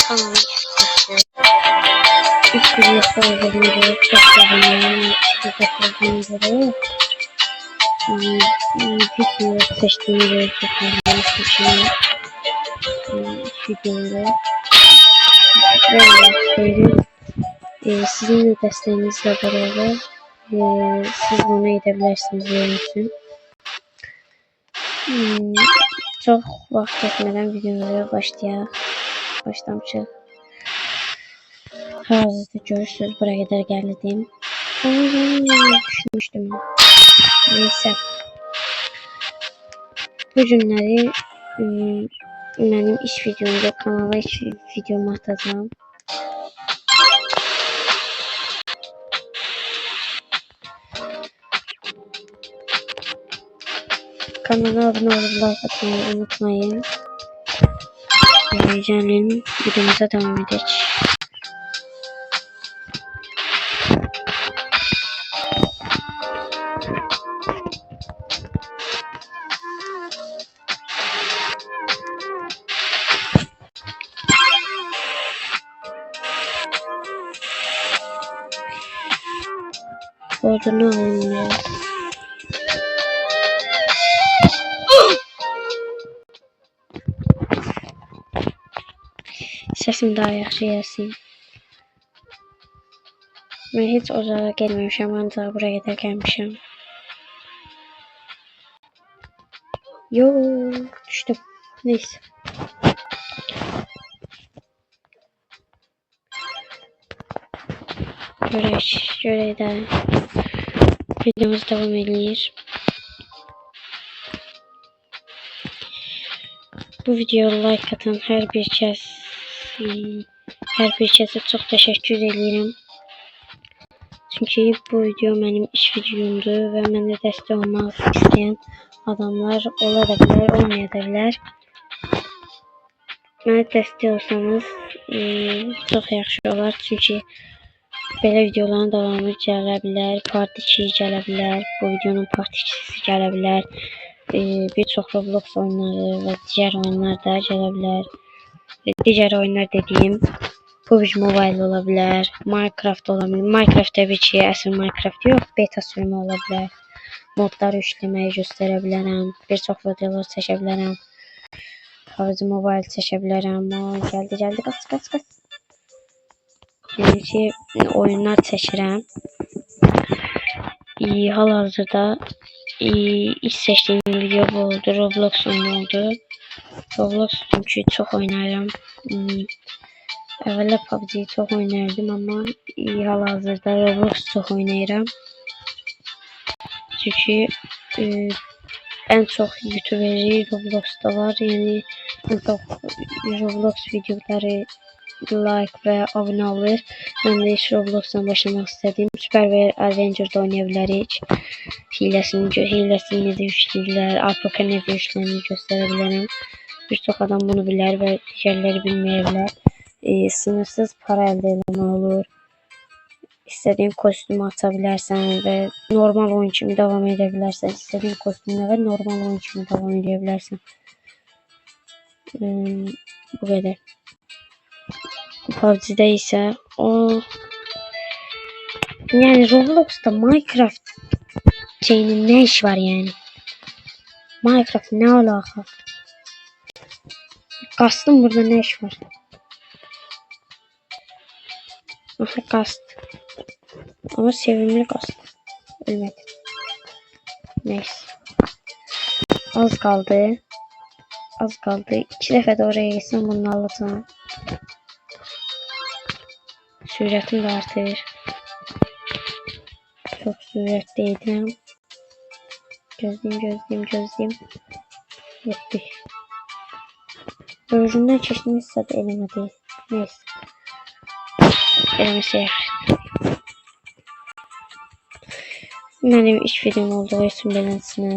kanalı ilk videosu olduğunu göre çok sevindim. Video seçtiğime göre çok sevindim. Videoda ve sizin de desteğinizle beraber siz bunu edebilirsiniz benim için. Çok vaxt geçmeden videoya başlamışıq. Hazırda görürsünüz, buraya kadar geldim. Düşünmüştüm. Neyse. Bu günləri benim iş videomda, kanala iş videomu atacağım. Kanala abone olup like atmayı unutmayın. Gelin videomuza devam edelim. Odunu alayım. Sesim daha yaxşı gəlsin. Ben hiç ocağa gelmemişim, ancak buraya kadar gelmişim. Yo, düştüm. Neyse. Şöyle de videomuz devam ediyor. Bu videoya like atan her bir kəsə çox təşəkkür edirəm. Çünki bu video mənim iş videomdur və mənə dəstək olmaq istəyən adamlar ola da bilər, olmaya da bilər. Mənə dəstək olsanız çox yaxşı olar. Çünki belə videoların davamı gələ bilər, part 2 gələ bilər, bu videonun part 2'si gələ bilər. Bir çox Roblox oyunları və digər oyunlar da gələ bilər. Digər oyunlar dediyim PUBG Mobile ola bilər, Minecraft ola bilər. Minecraft təbii ki, əsl Minecraft yox, beta sürümü ola bilər. Modları yükləməyi göstərə bilərəm, bir çox videolar çəkə bilərəm. PUBG Mobile çəkə bilərəm. Gəldi, qaç. Yəni ki, oyunlar çəkirəm. Hal-hazırda ilk seçdiyim video bu oldu. Roblox oyunu oldu. Roblox çünki çox oynayıram. Əvvəllər PUBG-yi çox oynayırdım, amma hal-hazırda Roblox çox oynayıram. Çünki ən çox YouTuberi Roblox'da var. Yəni Roblox videoları like və abunə alır. Mən də iş Roblox'dan başlamaq istədim. Super Avenger'da oynaya bilərik. Hiləsini necə yükləyirlər, APK necə yüklənir göstərə bilərəm. Bir çox adam bunu bilər və digərləri bilməyə bilər. Sınırsız para əldə etmək olur. İstədiyin kostümü aça bilərsən və normal oyun kimi davam edə bilərsən. İstədiyin kostümlə və normal oyun kimi davam edə bilərsən. Bu qədər. PUBG'də isə yəni Roblox'da Minecraft şeyinin nə iş var yəni? Minecraft nə alaka? Kastım burada ne iş var? Aha, kast. Ama sevimli kast. Ölmedi. Neyse. Az kaldı. 2 defa da oraya gitsem bunu alacağım. Süratim de artır. Çok süratliydim. Gözleyeyim. Yetti. Öncünden çeşitmişsə də eləmədi. Neyse. Eləməsə yaxşı. Mənim iş videom olduğu üçün beləsinə.